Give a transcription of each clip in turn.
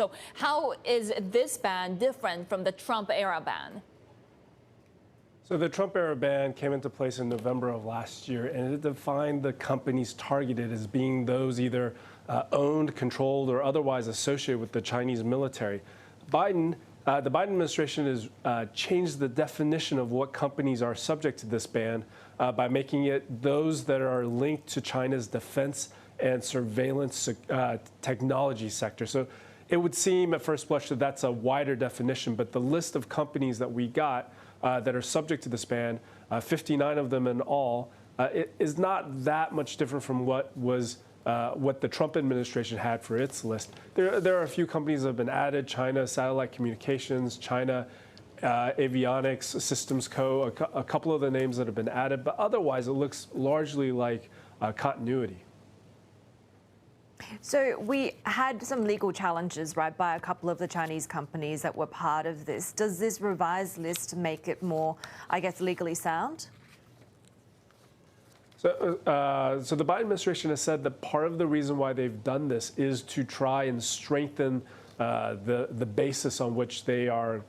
So how is this ban different from the Trump-era ban? So the Trump-era ban came into place in November of last year, and it defined the companies targeted as being those either owned, controlled, or otherwise associated with the Chinese military. The Biden administration has changed the definition of what companies are subject to this ban by making it those that are linked to China's defense and surveillance technology sector. So it would seem at first blush that that's a wider definition, but the list of companies that we got that are subject to this ban, 59 of them in all, it is not that much different from what the Trump administration had for its list. There are a few companies that have been added: China Satellite Communications, China Avionics Systems Co., a couple of the names that have been added, but otherwise it looks largely like continuity. So we had some legal challenges, right, by a couple of the Chinese companies that were part of this. Does this revised list make it more, I guess, legally sound? So the Biden administration has said that part of the reason why they've done this is to try and strengthen the basis on which they are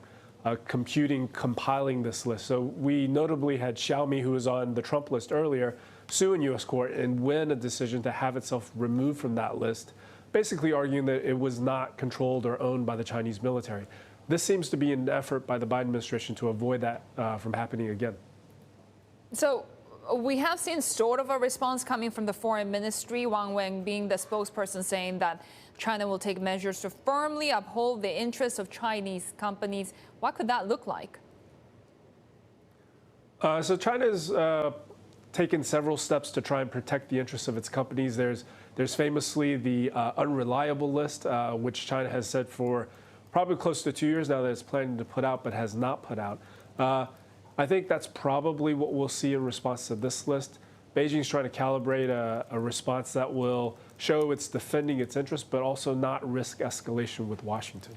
compiling this list. So we notably had Xiaomi, who was on the Trump list earlier, sue in U.S. court and win a decision to have itself removed from that list, basically arguing that it was not controlled or owned by the Chinese military. This seems to be an effort by the Biden administration to avoid that from happening again. So we have seen sort of a response coming from the foreign ministry, Wang Weng being the spokesperson, saying that China will take measures to firmly uphold the interests of Chinese companies. What could that look like? So China's taken several steps to try and protect the interests of its companies. There's famously the unreliable list, which China has said for probably close to 2 years now that it's planning to put out but has not put out. I think that's probably what we'll see in response to this list. Beijing's trying to calibrate a response that will show it's defending its interests but also not risk escalation with Washington.